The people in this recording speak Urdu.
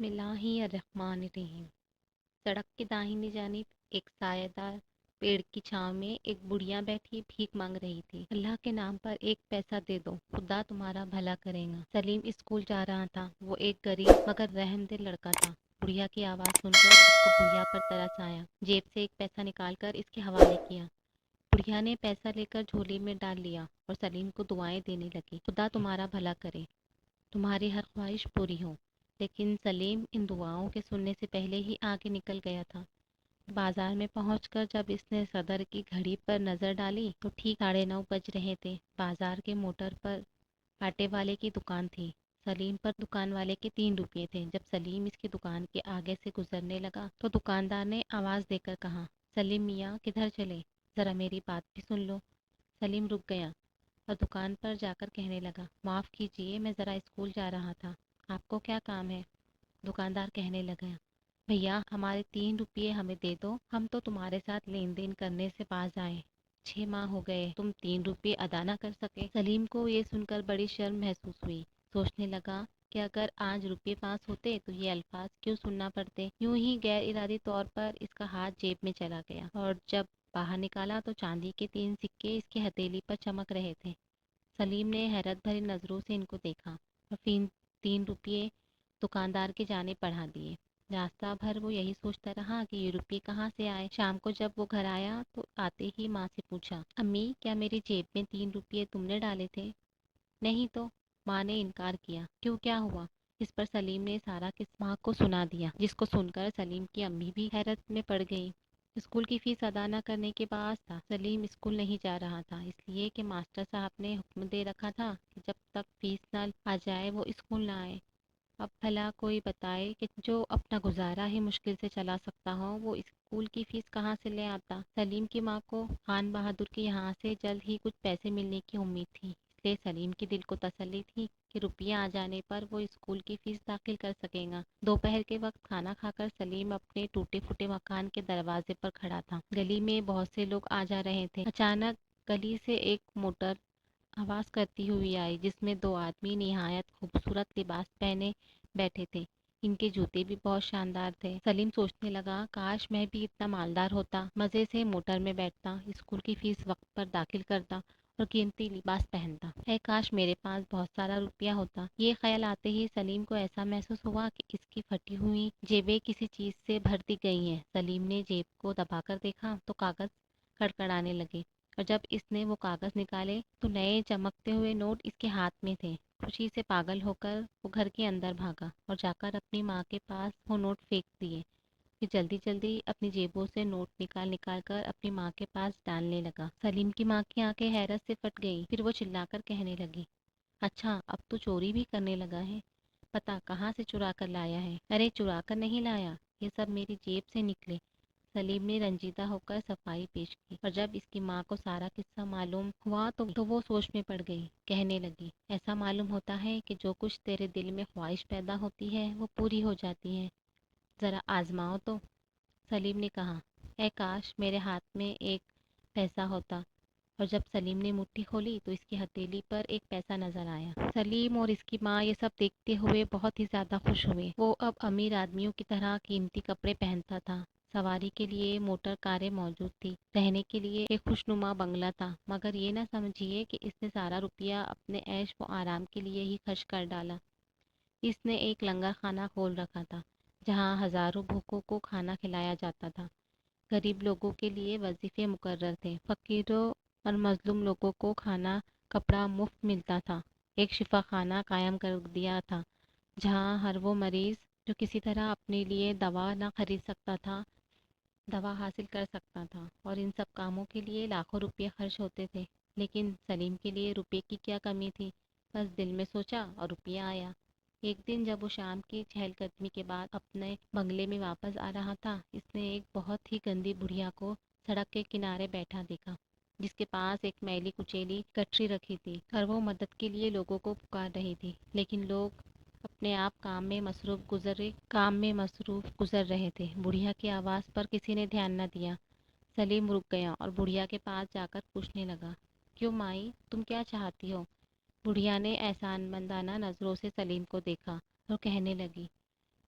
بسم اللہ الرحمن الرحیم۔ سڑک کی داہنی جانب ایک سایہ دار پیڑ کی چھاؤں میں ایک بڑھیا بیٹھی بھیک مانگ رہی تھی۔ اللہ کے نام پر ایک پیسہ دے دو، خدا تمہارا بھلا کرے گا۔ سلیم اسکول جا رہا تھا۔ وہ ایک غریب مگر رحم دل لڑکا تھا۔ بڑھیا کی آواز سن کر اس کو بڑھیا پر ترس آیا۔ جیب سے ایک پیسہ نکال کر اس کے حوالے کیا۔ بڑھیا نے پیسہ لے کر جھولی میں ڈال لیا اور سلیم کو دعائیں دینے لگی۔ خدا تمہارا بھلا کرے، تمہاری ہر خواہش پوری ہو۔ لیکن سلیم ان دعاؤں کے سننے سے پہلے ہی آگے نکل گیا تھا۔ بازار میں پہنچ کر جب اس نے صدر کی گھڑی پر نظر ڈالی تو ٹھیک 9:30 بج رہے تھے۔ بازار کے موٹر پر آٹے والے کی دکان تھی۔ سلیم پر دکان والے کے 3 روپے تھے۔ جب سلیم اس کی دکان کے آگے سے گزرنے لگا تو دکاندار نے آواز دے کر کہا، سلیم میاں کدھر چلے؟ ذرا میری بات بھی سن لو۔ سلیم رک گیا اور دکان پر جا کر کہنے لگا، معاف کیجیے، میں ذرا اسکول جا رہا تھا۔ آپ کو کیا کام ہے؟ دکاندار کہنے لگا، بھیا ہمارے 3 روپے ہمیں دے دو، ہم تو تمہارے ساتھ لین دین کرنے سے باز آئے۔ 6 ماہ ہو گئے تم 3 روپے ادا نہ کر سکے۔ سلیم کو یہ سن کر بڑی شرم محسوس ہوئی۔ سوچنے لگا کہ اگر آج روپے پاس ہوتے تو یہ الفاظ کیوں سننا پڑتے۔ یوں ہی غیر ارادی طور پر اس کا ہاتھ جیب میں چلا گیا اور جب باہر نکالا تو چاندی کے 3 سکے اس کی ہتھیلی پر چمک رہے تھے۔ سلیم نے حیرت بھری نظروں سے ان کو دیکھا اور پھر 3 روپے دکاندار کی جانب بڑھا دیے۔ راستہ بھر وہ یہی سوچتا رہا کہ یہ روپے کہاں سے آئے۔ شام کو جب وہ گھر آیا تو آتے ہی ماں سے پوچھا، امی کیا میری جیب میں 3 روپے تم نے ڈالے تھے؟ نہیں تو، ماں نے انکار کیا۔ کیوں، کیا ہوا؟ اس پر سلیم نے سارا قصہ ماں کو سنا دیا، جس کو سن کر سلیم کی امی بھی حیرت میں پڑ گئی۔ اسکول کی فیس ادا نہ کرنے کے باعث تھا سلیم اسکول نہیں جا رہا تھا، اس لیے کہ ماسٹر صاحب نے حکم دے رکھا تھا کہ جب تک فیس نہ آ جائے وہ اسکول نہ آئے۔ اب بھلا کوئی بتائے کہ جو اپنا گزارا ہی مشکل سے چلا سکتا ہو وہ اسکول کی فیس کہاں سے لے آتا۔ سلیم کی ماں کو خان بہادر کے یہاں سے جلد ہی کچھ پیسے ملنے کی امید تھی، اس لیے سلیم کے دل کو تسلی تھی کہ روپیہ آ جانے پر وہ اسکول کی فیس داخل کر سکے گا۔ دوپہر کے وقت کھانا کھا کر سلیم اپنے ٹوٹے پھوٹے مکان کے دروازے پر کھڑا تھا۔ گلی میں بہت سے لوگ آ جا رہے تھے۔ اچانک گلی سے ایک موٹر آواز کرتی ہوئی آئی جس میں 2 آدمی نہایت خوبصورت لباس پہنے بیٹھے تھے۔ ان کے جوتے بھی بہت شاندار تھے۔ سلیم سوچنے لگا، کاش میں بھی اتنا مالدار ہوتا، مزے سے موٹر میں بیٹھتا، اسکول کی فیس وقت پر داخل کرتا اور قیمتی لباس پہنتا۔ اے کاش میرے پاس بہت سارا روپیہ ہوتا۔ یہ خیال آتے ہی سلیم کو ایسا محسوس ہوا کہ اس کی پھٹی ہوئی جیبیں کسی چیز سے بھر دی گئی ہیں۔ سلیم نے جیب کو دبا کر دیکھا تو کاغذ کڑکڑانے لگے اور جب اس نے وہ کاغذ نکالے تو نئے چمکتے ہوئے نوٹ اس کے ہاتھ میں تھے۔ خوشی سے پاگل ہو کر وہ گھر کے اندر بھاگا اور جا کر اپنی ماں کے پاس وہ نوٹ پھینک دیے۔ پھر جلدی جلدی اپنی جیبوں سے نوٹ نکال نکال کر اپنی ماں کے پاس ڈالنے لگا۔ سلیم کی ماں کی آنکھیں حیرت سے پھٹ گئی۔ پھر وہ چلا کر کہنے لگی، اچھا اب تو چوری بھی کرنے لگا ہے، پتا کہاں سے چرا کر لایا ہے؟ ارے چرا کر نہیں لایا، یہ سب میری جیب سے نکلے۔ سلیم نے رنجیدہ ہو کر صفائی پیش کی اور جب اس کی ماں کو سارا قصہ معلوم ہوا تو وہ سوچ میں پڑ گئی۔ کہنے لگی، ایسا معلوم ہوتا ہے کہ جو کچھ تیرے دل میں خواہش پیدا ہوتی ہے وہ پوری ہو جاتی ہے، ذرا آزماؤ تو۔ سلیم نے کہا، اے کاش میرے ہاتھ میں ایک پیسہ ہوتا۔ اور جب سلیم نے مٹھی کھولی تو اس کی ہتھیلی پر ایک پیسہ نظر آیا۔ سلیم اور اس کی ماں یہ سب دیکھتے ہوئے بہت ہی زیادہ خوش ہوئے۔ وہ اب امیر آدمیوں کی طرح قیمتی کپڑے پہنتا تھا، سواری کے لیے موٹر کاریں موجود تھی، رہنے کے لیے ایک خوشنما بنگلہ تھا۔ مگر یہ نہ سمجھیے کہ اس نے سارا روپیہ اپنے عیش و آرام کے لیے ہی خرچ کر ڈالا۔ اس نے ایک لنگر خانہ کھول رکھا تھا جہاں ہزاروں بھوکوں کو کھانا کھلایا جاتا تھا۔ غریب لوگوں کے لیے وظیفے مقرر تھے، فقیروں اور مظلوم لوگوں کو کھانا کپڑا مفت ملتا تھا۔ ایک شفا خانہ قائم کر دیا تھا جہاں ہر وہ مریض جو کسی طرح اپنے لیے دوا نہ خرید سکتا تھا دوا حاصل کر سکتا تھا، اور ان سب کاموں کے لیے لاکھوں روپے خرچ ہوتے تھے۔ لیکن سلیم کے لیے روپے کی کیا کمی تھی، بس دل میں سوچا اور روپیہ آیا۔ ایک دن جب وہ شام کی چہل قدمی کے بعد اپنے بنگلے میں واپس آ رہا تھا، اس نے ایک بہت ہی گندی بڑھیا کو سڑک کے کنارے بیٹھا دیکھا، جس کے پاس ایک میلی کچیلی گٹری رکھی تھی اور وہ مدد کے لیے لوگوں کو پکار رہی تھی۔ لیکن لوگ اپنے آپ کام میں مصروف گزر رہے تھے۔ بڑھیا کی آواز پر کسی نے دھیان نہ دیا۔ سلیم رک گیا اور بڑھیا کے پاس جا کر پوچھنے لگا، کیوں مائی، تم کیا چاہتی ہو؟ بڑھیا نے احسان مندانہ نظروں سے سلیم کو دیکھا اور کہنے لگی،